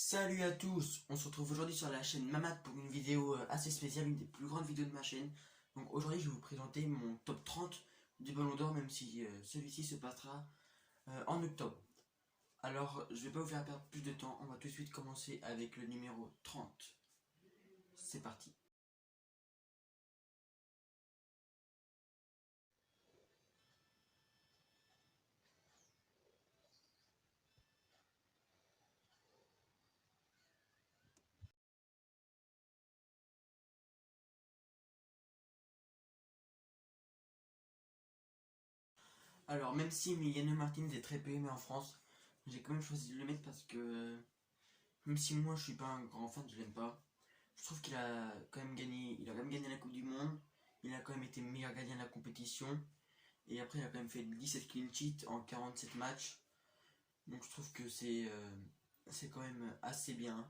Salut à tous, on se retrouve aujourd'hui sur la chaîne Mamad pour une vidéo assez spéciale, une des plus grandes vidéos de ma chaîne. Donc aujourd'hui je vais vous présenter mon top 30 du Ballon d'Or, même si celui-ci se passera en octobre. Alors je vais pas vous faire perdre plus de temps, on va tout de suite commencer avec le numéro 30. C'est parti. Alors même si Emiliano Martinez est très peu aimé en France, j'ai quand même choisi de le mettre parce que même si moi je suis pas un grand fan, je l'aime pas. Je trouve qu'il a quand même gagné, il a quand même gagné la Coupe du Monde, il a quand même été meilleur gardien de la compétition. Et après, il a quand même fait 17 clean sheets en 47 matchs. Donc je trouve que c'est quand même assez bien.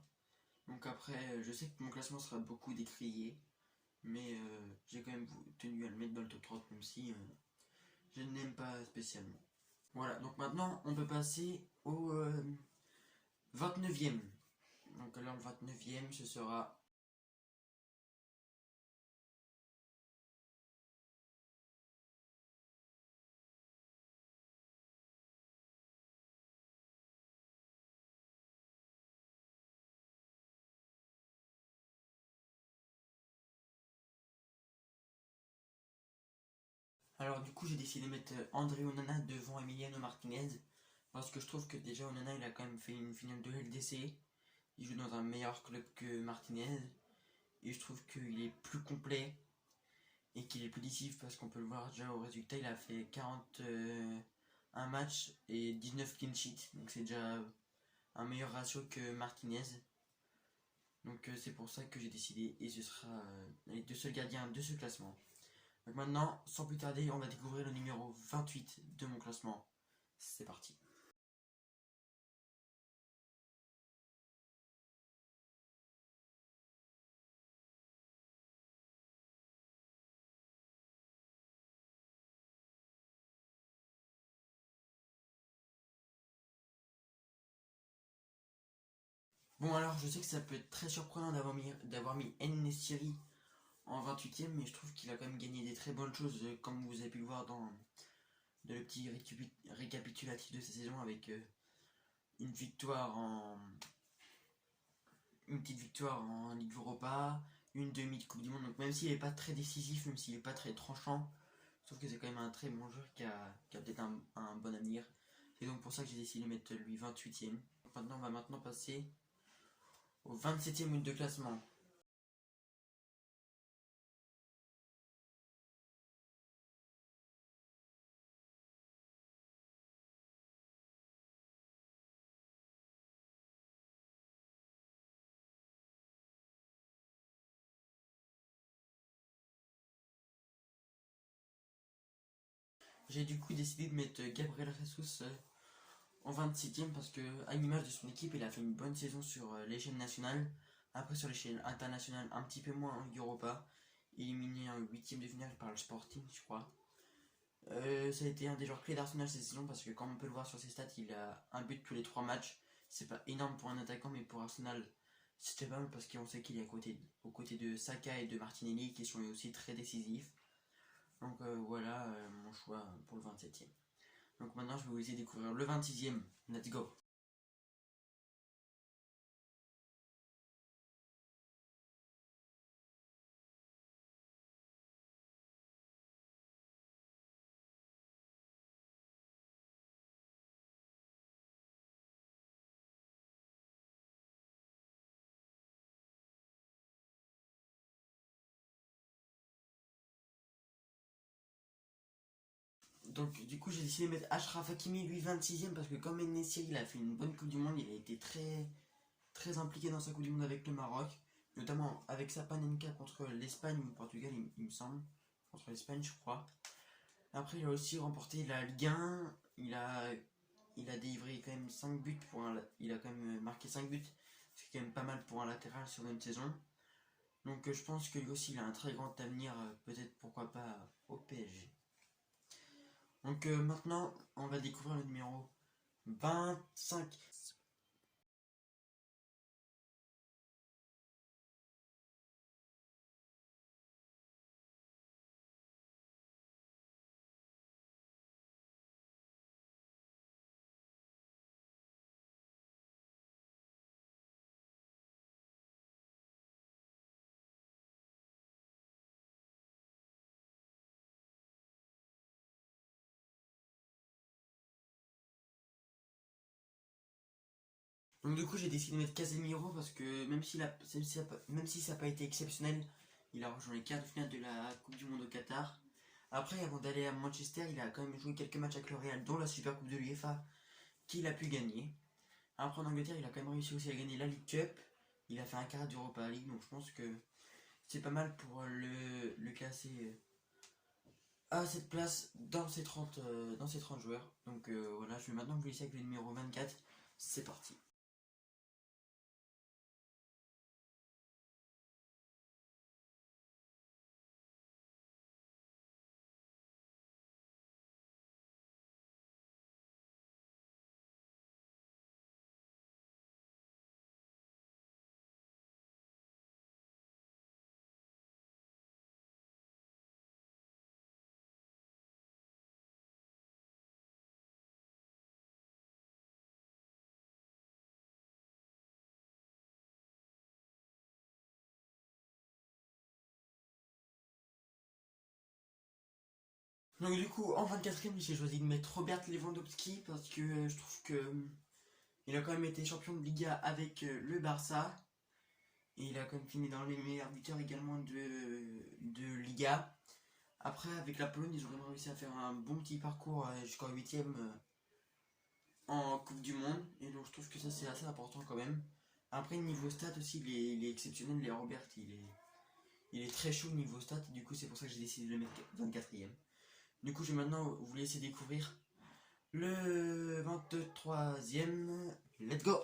Donc après, je sais que mon classement sera beaucoup décrié. Mais j'ai quand même tenu à le mettre dans le top 30, même si je ne l'aime pas spécialement. Voilà, donc maintenant, on peut passer au 29e. Donc là, le 29e, ce sera... Alors du coup, j'ai décidé de mettre André Onana devant Emiliano Martinez. Parce que je trouve que déjà Onana, il a quand même fait une finale de LDC. Il joue dans un meilleur club que Martinez. Et je trouve qu'il est plus complet et qu'il est plus décisif parce qu'on peut le voir déjà au résultat. Il a fait 41 matchs et 19 clean sheets. Donc c'est déjà un meilleur ratio que Martinez. Donc c'est pour ça que j'ai décidé et ce sera les deux seuls gardiens de ce classement. Donc maintenant, sans plus tarder, on va découvrir le numéro 28 de mon classement. C'est parti. Bon alors je sais que ça peut être très surprenant d'avoir mis En-Nesyri en 28ème, mais je trouve qu'il a quand même gagné des très bonnes choses, comme vous avez pu le voir dans le petit récapitulatif de sa saison avec une victoire en une petite victoire en Ligue Europa, une demi de Coupe du Monde. Donc même s'il n'est pas très décisif, même s'il n'est pas très tranchant, je trouve que c'est quand même un très bon joueur qui a peut-être un bon avenir. C'est donc pour ça que j'ai décidé de mettre lui 28ème. Maintenant, on va maintenant passer au 27ème de classement. J'ai du coup décidé de mettre Gabriel Jesus en 27ème parce que, à l'image de son équipe, il a fait une bonne saison sur l'échelle nationale. Après, sur l'échelle internationale, un petit peu moins en Ligue Europa. Éliminé en 8ème de finale par le Sporting, je crois. Ça a été un des joueurs clés d'Arsenal cette saison parce que, comme on peut le voir sur ses stats, il a un but tous les 3 matchs. C'est pas énorme pour un attaquant, mais pour Arsenal, c'était pas mal parce qu'on sait qu'il est aux côtés de Saka et de Martinelli qui sont aussi très décisifs. Donc voilà mon choix pour le 27ème. Donc maintenant, je vais vous laisser découvrir le 26ème. Let's go! Donc du coup, j'ai décidé de mettre Achraf Hakimi, lui 26ème, parce que comme En-Nesyri, il a fait une bonne Coupe du Monde, il a été très, très impliqué dans sa Coupe du Monde avec le Maroc, notamment avec sa Panenka contre l'Espagne ou le Portugal, il me semble, contre l'Espagne, je crois. Après, il a aussi remporté la Ligue 1, il a délivré quand même 5 buts il a quand même marqué 5 buts, c'est quand même pas mal pour un latéral sur une saison. Donc je pense que lui aussi il a un très grand avenir, peut-être pourquoi pas au PSG. Donc maintenant on va découvrir le numéro 25. Donc du coup j'ai décidé de mettre Casemiro parce que même si ça n'a pas été exceptionnel, il a rejoint les quarts de finale de la Coupe du Monde au Qatar. Après, avant d'aller à Manchester, il a quand même joué quelques matchs avec le Real, dont la Super Coupe de l'UEFA, qu'il a pu gagner. Après en Angleterre, il a quand même réussi aussi à gagner la League Cup. Il a fait un quart d'Europa League, donc je pense que c'est pas mal pour le classer à cette place dans ces 30 joueurs. Donc voilà, je vais maintenant vous laisser avec le numéro 24. C'est parti. Donc du coup, en 24ème, j'ai choisi de mettre Robert Lewandowski parce que je trouve que il a quand même été champion de Liga avec le Barça. Et il a quand même fini dans les meilleurs buteurs également de Liga. Après, avec la Pologne, ils ont vraiment réussi à faire un bon petit parcours jusqu'en 8ème en Coupe du Monde. Et donc je trouve que ça c'est assez important quand même. Après, niveau stats aussi, il est exceptionnel. Les Robert, il est très chaud niveau stats. Du coup, c'est pour ça que j'ai décidé de le mettre 24ème. Du coup, je vais maintenant vous laisser découvrir le 23ème. Let's go!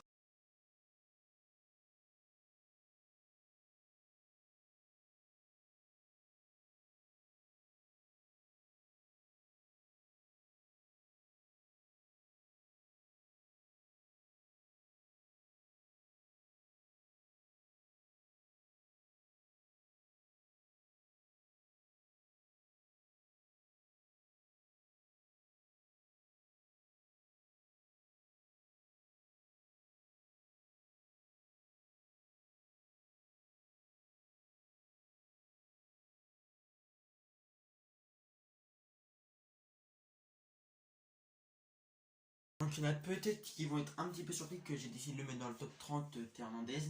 Donc il y en a peut-être qui vont être un petit peu surpris que j'ai décidé de le mettre dans le top 30 Hernandez.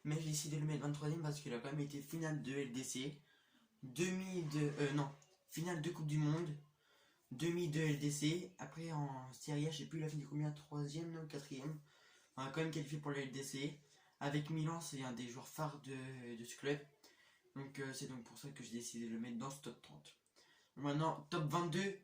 Mais j'ai décidé de le mettre 23ème parce qu'il a quand même été finale de LDC, non, finale de Coupe du Monde, demi de LDC. Après en Serie A, je sais plus, il a fini combien, 3ème ou 4ème. On a quand même qualifié pour la LDC. Avec Milan, c'est un des joueurs phares de ce club. Donc c'est donc pour ça que j'ai décidé de le mettre dans ce top 30. Maintenant, top 22.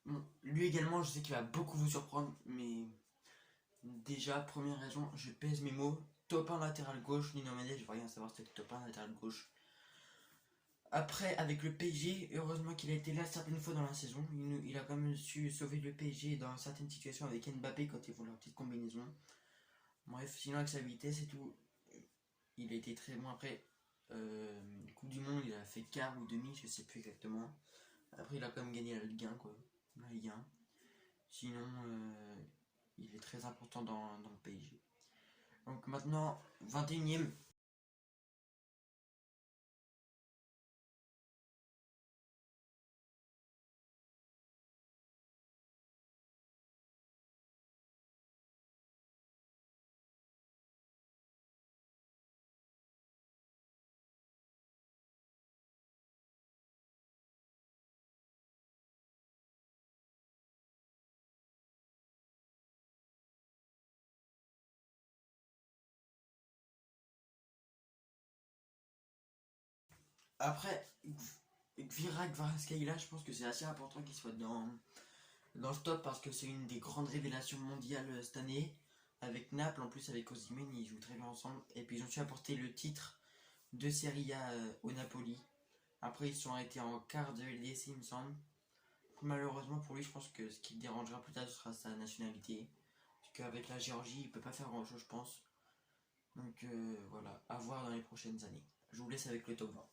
Bon, lui également, je sais qu'il va beaucoup vous surprendre, mais déjà, première raison, je pèse mes mots. Top 1 latéral gauche, Nuno Mendes, je vais rien savoir c'était top 1 latéral gauche. Après, avec le PSG, heureusement qu'il a été là certaines fois dans la saison. Il a quand même su sauver le PSG dans certaines situations avec Mbappé quand ils font leur petite combinaison. Bref, sinon avec sa vitesse et tout, il a été très bon. Après, Coupe du Monde, il a fait quart ou demi, je sais plus exactement. Après, il a quand même gagné la Ligue 1, quoi. La Ligue 1. Sinon, il est très important dans le PSG. Donc maintenant, 21ème. Après, Gvira Kvaratskhelia, je pense que c'est assez important qu'il soit dans ce top parce que c'est une des grandes révélations mondiales cette année. Avec Naples, en plus avec Osimhen, ils jouent très bien ensemble. Et puis ils ont su apporter le titre de Serie A au Napoli. Après, ils sont arrêtés en quart de LDC, il me semble. Malheureusement pour lui, je pense que ce qui le dérangera plus tard, ce sera sa nationalité. Parce qu'avec la Géorgie, il peut pas faire grand chose, je pense. Donc voilà, à voir dans les prochaines années. Je vous laisse avec le top 20.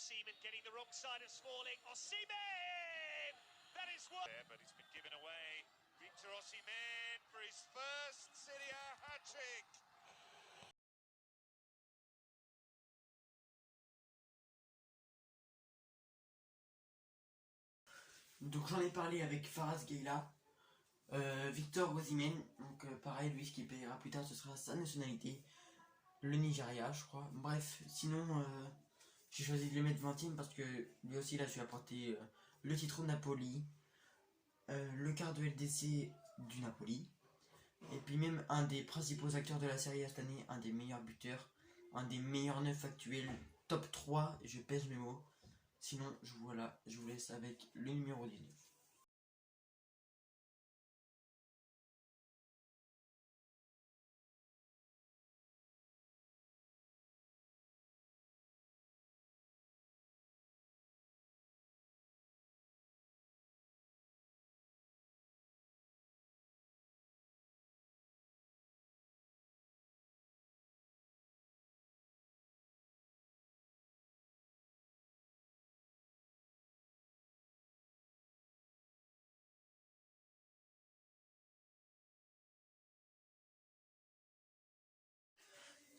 Osimhen getting the wrong side of Smalling. Osimhen! That is what. But it's been given away. Victor Osimhen for his first Serie A hat-trick. Donc j'en ai parlé avec Faraz Gueye. Victor Osimhen, donc pareil, lui ce qui payera plus tard ce sera sa nationalité, le Nigeria je crois. Bref, sinon j'ai choisi de le mettre 20ème parce que lui aussi il a su apporter le titre au Napoli, le quart de LDC du Napoli, et puis même un des principaux acteurs de la série cette année, un des meilleurs buteurs, un des meilleurs neufs actuels, top 3, je pèse mes mots. Sinon je vous laisse avec le numéro 19.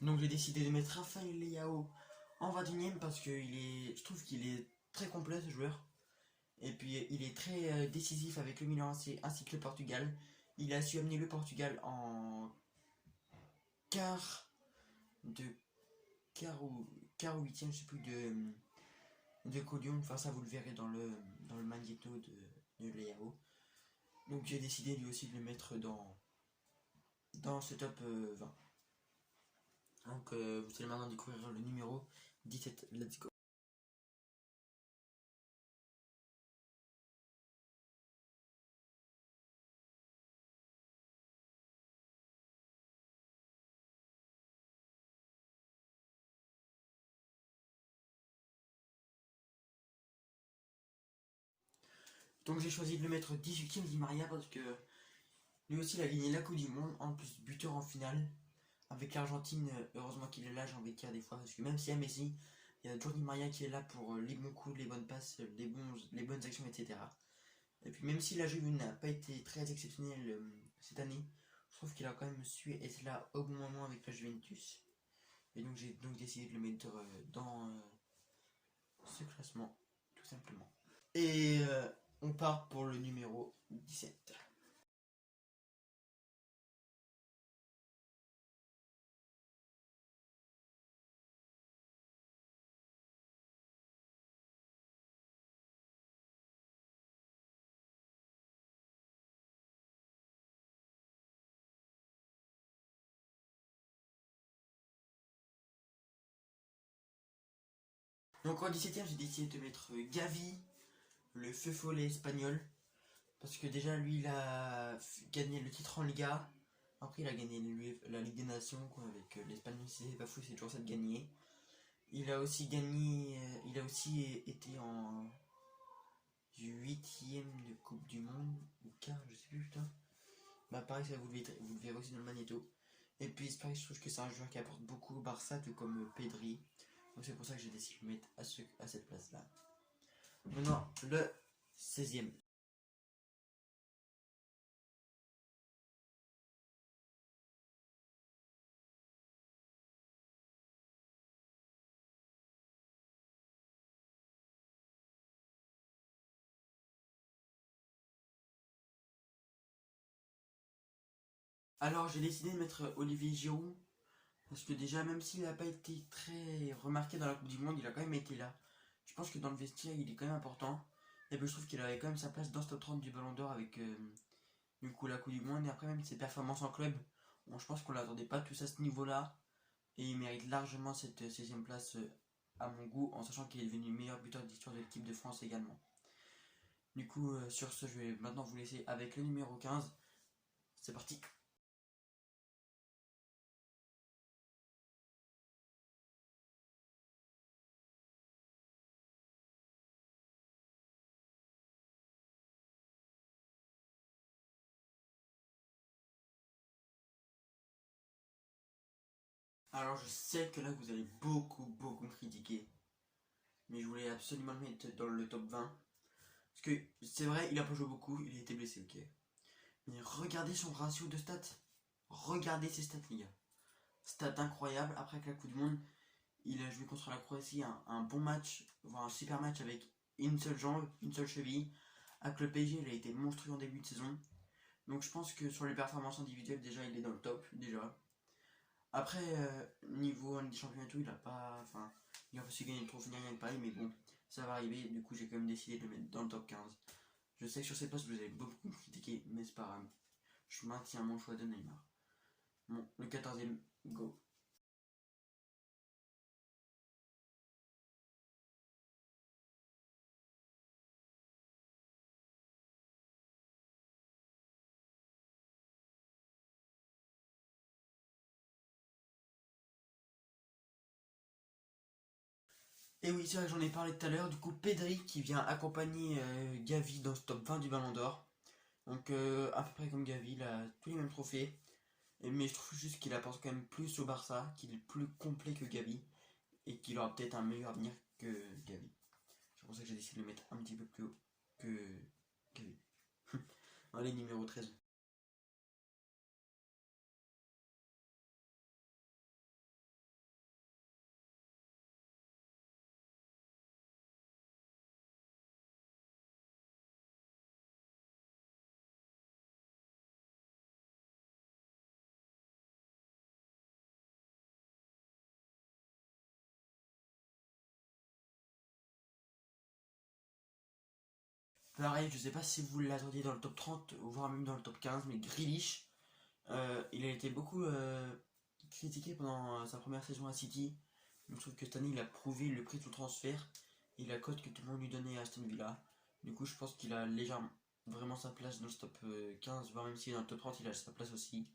Donc j'ai décidé de mettre Rafael Leao en 21ème parce que je trouve qu'il est très complet ce joueur. Et puis il est très décisif avec le Milan AC ainsi que le Portugal. Il a su amener le Portugal en quart de quart ou huitième, je sais plus de Colion. Enfin ça vous le verrez dans le magnéto de Leao. Donc j'ai décidé lui aussi de le mettre dans ce top 20. Donc vous allez maintenant découvrir le numéro 17. Let's go. Donc j'ai choisi de le mettre 18ème Di Maria parce que lui aussi il a gagné la Coupe du Monde, en plus buteur en finale. Avec l'Argentine, heureusement qu'il est là, j'ai envie de dire des fois, parce que même s'il y a Messi, il y a toujours Di Maria qui est là pour les bons coups, les bonnes passes, les bonnes actions, etc. Et puis même si la Juve n'a pas été très exceptionnelle cette année, je trouve qu'il a quand même su être là au bon moment avec la Juventus. Et donc j'ai donc décidé de le mettre dans ce classement, tout simplement. Et on part pour le numéro 17. Donc en 17ème, j'ai décidé de mettre Gavi, le feu follet espagnol. Parce que déjà, lui, il a gagné le titre en Liga. Après, il a gagné la Ligue des Nations quoi, avec l'Espagne. C'est pas fou, c'est toujours ça de gagner. Il a aussi gagné. Il a aussi été en 8ème de Coupe du Monde. Ou quart, je sais plus, putain. Bah, pareil, ça vous le verrez aussi dans le magnéto. Et puis, c'est pareil, je trouve que c'est un joueur qui apporte beaucoup au Barça, tout comme Pedri. Donc, c'est pour ça que j'ai décidé de le mettre à cette place-là. Maintenant, le 16ème. Alors j'ai décidé de mettre Olivier Giroud parce que déjà même s'il n'a pas été très remarqué dans la Coupe du Monde, il a quand même été là. Je pense que dans le vestiaire il est quand même important. Et puis je trouve qu'il avait quand même sa place dans ce top 30 du Ballon d'Or avec du coup la Coupe du Monde et après même ses performances en club. Bon, je pense qu'on l'attendait pas tous à ce niveau-là et il mérite largement cette 16ème place à mon goût en sachant qu'il est devenu meilleur buteur de l'histoire de l'équipe de France également. Du coup sur ce je vais maintenant vous laisser avec le numéro 15. C'est parti. Alors je sais que là vous allez beaucoup me critiquer. mais je voulais absolument le mettre dans le top 20. Parce que c'est vrai, il a pas joué beaucoup, il a été blessé, ok. Mais regardez son ratio de stats. Regardez ses stats, les gars. Stats incroyables. Après avec la Coupe du Monde, il a joué contre la Croatie un bon match, voire un super match avec une seule jambe, une seule cheville. Avec le PSG, il a été monstrueux en début de saison. Donc je pense que sur les performances individuelles, déjà, il est dans le top, déjà. Après, niveau Ligue des Champions et tout, il a pas. Enfin, il a pas su gagner le trophée ni rien de pareil, mais bon, ça va arriver. Du coup, j'ai quand même décidé de le mettre dans le top 15. Je sais que sur cette place, vous avez beaucoup critiqué, mais c'est pas grave. Je maintiens mon choix de Neymar. Bon, le 14e, go. Et oui, c'est vrai que j'en ai parlé tout à l'heure. Du coup, Pedri qui vient accompagner Gavi dans ce top 20 du Ballon d'Or. Donc, à peu près comme Gavi, il a tous les mêmes trophées. Mais je trouve juste qu'il apporte quand même plus au Barça, qu'il est plus complet que Gavi. Et qu'il aura peut-être un meilleur avenir que Gavi. C'est pour ça que j'ai décidé de le mettre un petit peu plus haut que Gavi. Allez, numéro 13. Pareil, je sais pas si vous l'attendiez dans le top 30, voire même dans le top 15, mais Grealish, il a été beaucoup critiqué pendant sa première saison à City. Je trouve que cette année, il a prouvé le prix de son transfert et la cote que tout le monde lui donnait à Aston Villa. Du coup, je pense qu'il a légèrement vraiment sa place dans le top 15, voire même si dans le top 30, il a sa place aussi.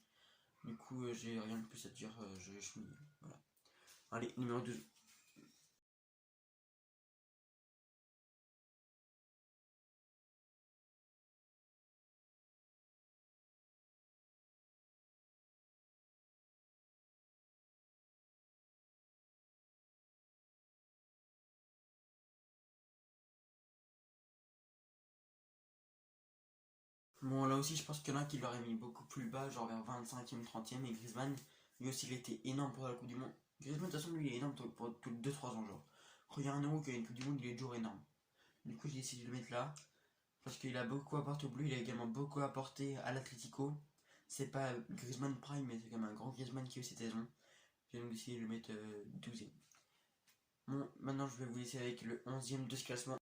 Du coup, j'ai rien de plus à dire, je suis. Voilà. Allez, numéro 2. Bon, là aussi, je pense qu'il y en a qui l'auraient mis beaucoup plus bas, genre vers 25e, 30e. Et Griezmann, lui aussi, il était énorme pour la Coupe du Monde. Griezmann, de toute façon, lui, il est énorme pour tous 2-3 ans, genre. Quand il y a un euro qui a une Coupe du Monde, il est toujours énorme. Du coup, j'ai décidé de le mettre là. Parce qu'il a beaucoup apporté au bleu, il a également beaucoup apporté à l'Atlético. C'est pas Griezmann Prime, mais c'est quand même un grand Griezmann qui a eu cette saison. J'ai donc décidé de le mettre 12e. Bon, maintenant, je vais vous laisser avec le 11e de ce classement.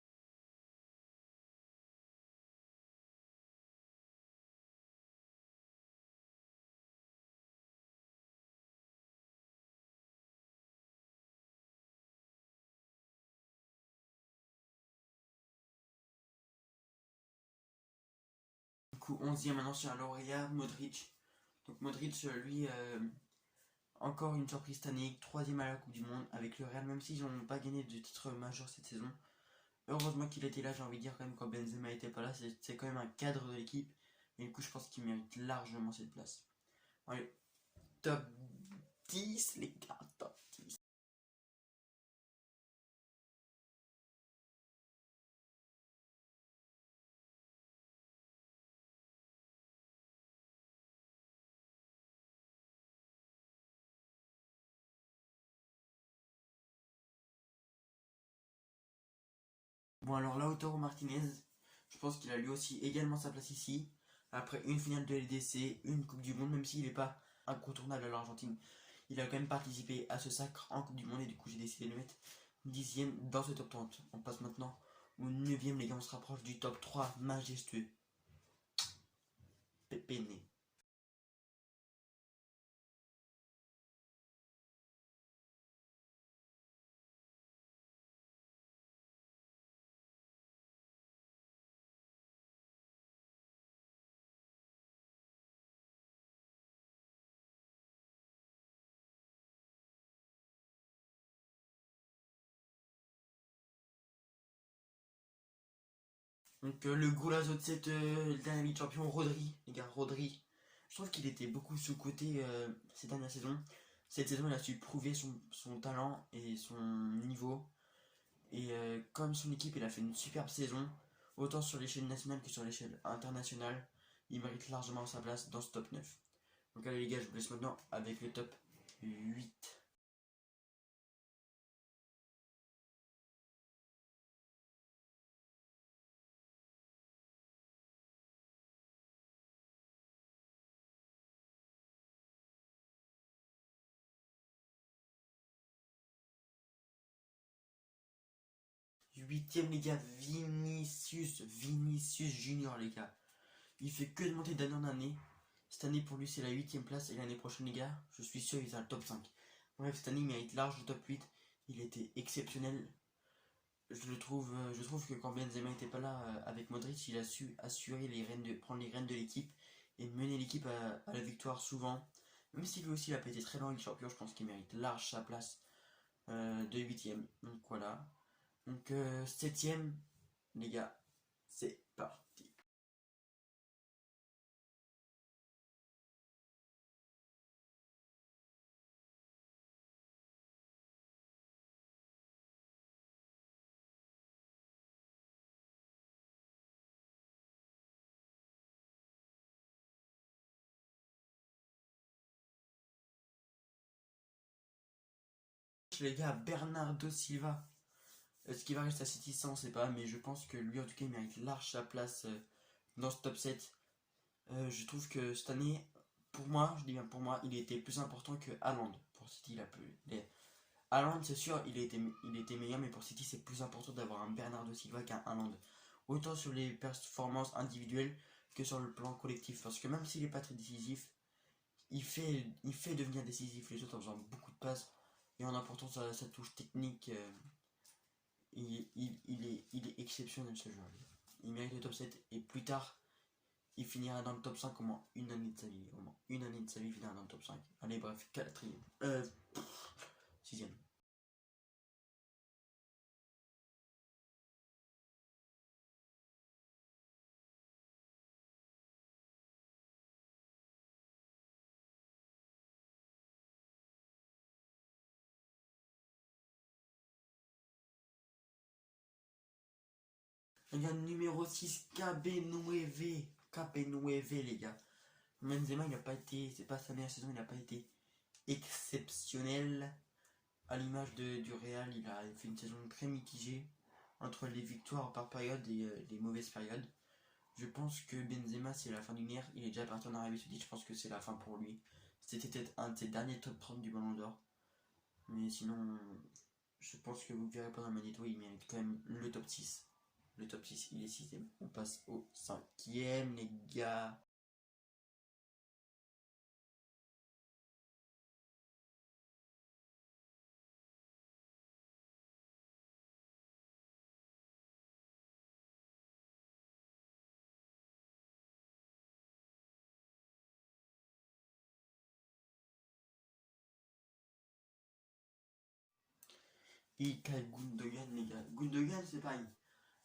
Du coup, 11e maintenant sur un lauréat, Modric. Donc Modric, lui, encore une surprise cette année, 3e à la Coupe du Monde avec le Real, même s'ils n'ont pas gagné de titre majeur cette saison. Heureusement qu'il était là, j'ai envie de dire quand même, quand Benzema était pas là, c'est quand même un cadre de l'équipe. Et du coup, je pense qu'il mérite largement cette place. Allez, top 10, les gars, top 10. Bon, alors Lautaro Martinez, je pense qu'il a lui aussi également sa place ici. Après une finale de LDC, une Coupe du Monde, même s'il n'est pas incontournable à l'Argentine, il a quand même participé à ce sacre en Coupe du Monde et du coup j'ai décidé de le mettre 10e dans ce top 30. On passe maintenant au 9e, les gars, on se rapproche du top 3 majestueux. Pépéné. Donc le goulazo de cette dernière Ligue Champion, Rodri, les gars, Rodri. Je trouve qu'il était beaucoup sous-coté ces dernières saisons. Cette saison, il a su prouver son talent et son niveau. Et comme son équipe il a fait une superbe saison, autant sur l'échelle nationale que sur l'échelle internationale, il mérite largement sa place dans ce top 9. Donc allez les gars, je vous laisse maintenant avec le top 8. Huitième les gars, Vinicius Junior les gars. Il fait que de monter d'année en année. Cette année pour lui c'est la huitième place et l'année prochaine les gars, je suis sûr il sera le top 5. Bref, cette année il mérite large le top 8. Il était exceptionnel. Je trouve que quand Benzema n'était pas là avec Modric, il a su assurer prendre les rênes de l'équipe et mener l'équipe à la victoire souvent. Même si lui aussi il a pas été très loin avec champion, je pense qu'il mérite large sa place de huitième. Donc voilà. Donc septième, les gars, c'est parti. Les gars, Bernardo Silva. Ce qui va rester à City, ça on sait pas, mais je pense que lui en tout cas il mérite large sa place dans ce top 7. Je trouve que cette année, pour moi, je dis bien pour moi, il était plus important que Haaland. Pour City, Haaland, c'est sûr, il était meilleur, mais pour City, c'est plus important d'avoir un Bernardo Silva qu'un Haaland. Autant sur les performances individuelles que sur le plan collectif. Parce que même s'il n'est pas très décisif, il fait devenir décisif les autres en faisant beaucoup de passes et en apportant sa touche technique. Il est exceptionnel ce joueur. Il mérite le top 7 et plus tard, il finira dans le top 5 au moins une année de sa vie. Au moins une année de sa vie, il finira dans le top 5. Allez, bref, quatrième. Sixième. Les gars, numéro 6, KB9. KB9, les gars. Benzema, il n'a pas été. C'est pas sa meilleure saison, il n'a pas été exceptionnel. À l'image du Real, il a fait une saison très mitigée entre les victoires par période et les mauvaises périodes. Je pense que Benzema, c'est la fin d'une ère. Il est déjà parti en Arabie Saoudite. Je pense que c'est la fin pour lui. C'était peut-être un de ses derniers top 30 du Ballon d'Or. Mais sinon, je pense que vous le verrez pendant Magneto. Il mérite quand même le top 6. Le top 6, il est 6ème. On passe au 5ème, les gars. Ilkay Gundogan, les gars. Gundogan, c'est pareil.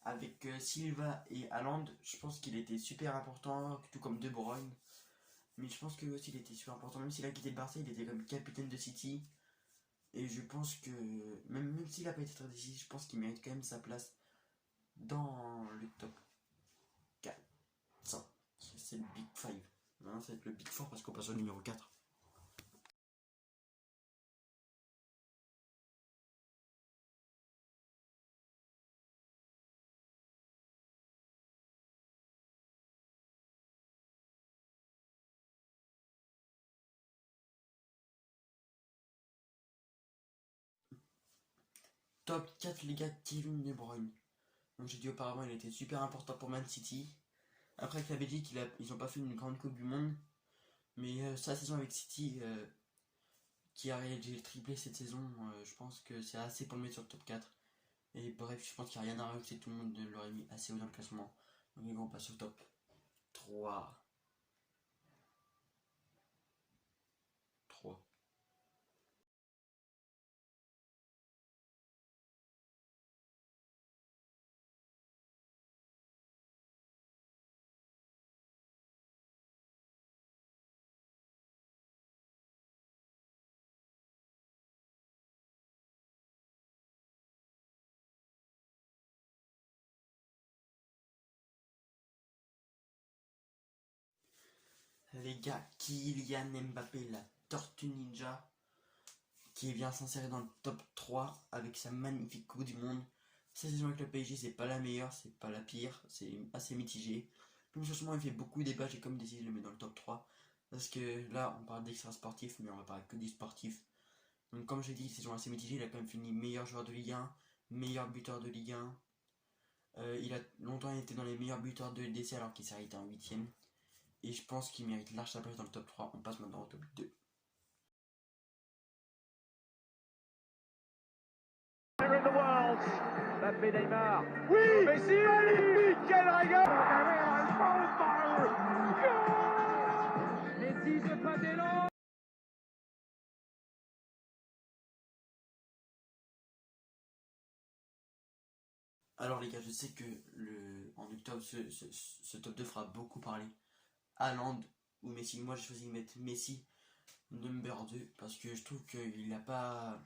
Avec Silva et Haaland, je pense qu'il était super important, tout comme De Bruyne. Mais je pense que lui aussi il était super important. Même s'il a quitté le Barça, il était comme capitaine de City. Et je pense que, même s'il n'a pas été très décisif, je pense qu'il mérite quand même sa place dans le top 4. C'est le Big 5. Maintenant, ça va être le Big 4 parce qu'on passe au numéro 4. Top 4, les gars, Kevin De Bruyne. Donc j'ai dit auparavant, il était super important pour Man City. Après avec la Belgique, ils n'ont pas fait une grande Coupe du Monde. Mais sa saison avec City, qui a réalisé le triplé cette saison, je pense que c'est assez pour le mettre sur le top 4. Et bref, je pense qu'il n'y a rien à rajouter, tout le monde l'aurait mis assez haut dans le classement. Donc les gars, on passe au top 3. Les gars, Kylian Mbappé, la tortue ninja, qui vient s'insérer dans le top 3 avec sa magnifique Coupe du Monde. Sa saison avec le PSG, c'est pas la meilleure, c'est pas la pire, c'est assez mitigé. Donc franchement, il fait beaucoup débat, j'ai comme décidé de le mettre dans le top 3. Parce que là, on parle d'extra sportif, mais on va parler que du sportif. Donc comme j'ai dit, saison assez mitigée, il a quand même fini meilleur joueur de Ligue 1, meilleur buteur de Ligue 1. Il a longtemps été dans les meilleurs buteurs de LDC alors qu'il s'est arrêté en 8ème. Et je pense qu'il mérite large sa place dans le top 3. On passe maintenant au top 2. In the world. Mbappé, Neymar. Oui. Messi. Quel régal. Messi, ce pas d'élan. Alors les gars, je sais que en octobre, ce top 2 fera beaucoup parler. Haaland ou Messi. Moi j'ai choisi de mettre Messi number 2 parce que je trouve qu'il n'a pas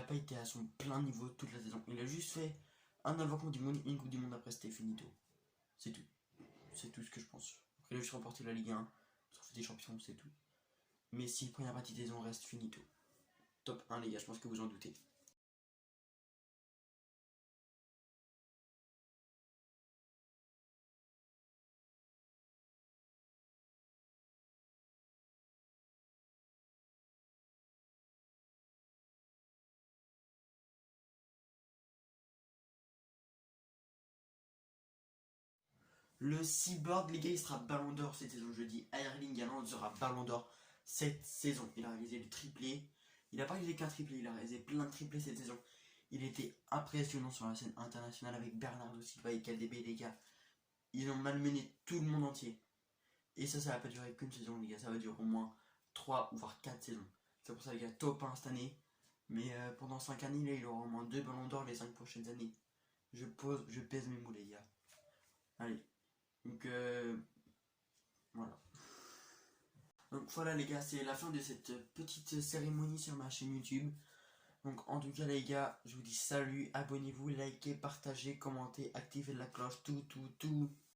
été à son plein niveau toute la saison. Il a juste fait un avant Coupe du Monde, une Coupe du Monde après, c'était finito. C'est tout. C'est tout ce que je pense. Après, il a juste remporté la Ligue 1, le Trophée des Champions, c'est tout. Messi, première partie de saison, reste finito. Top 1 les gars, je pense que vous en doutez. Le Cyborg, les gars, il sera Ballon d'Or cette saison. Je dis Erling Haaland sera Ballon d'Or cette saison. Il a réalisé le triplé. Il n'a pas réalisé qu'un triplé, il a réalisé plein de triplés cette saison. Il était impressionnant sur la scène internationale avec Bernardo Silva et KDB, les gars. Ils ont malmené tout le monde entier. Et ça va pas durer qu'une saison, les gars. Ça va durer au moins 3 ou voire 4 saisons. C'est pour ça, les gars, top 1 cette année. Mais pendant 5 années, là, il aura au moins 2 ballons d'or les 5 prochaines années. Je pèse mes mots, les gars. Allez. Donc, voilà. Donc voilà les gars, c'est la fin de cette petite cérémonie sur ma chaîne YouTube. Donc en tout cas les gars, je vous dis salut, abonnez-vous, likez, partagez, commentez, activez la cloche, tout.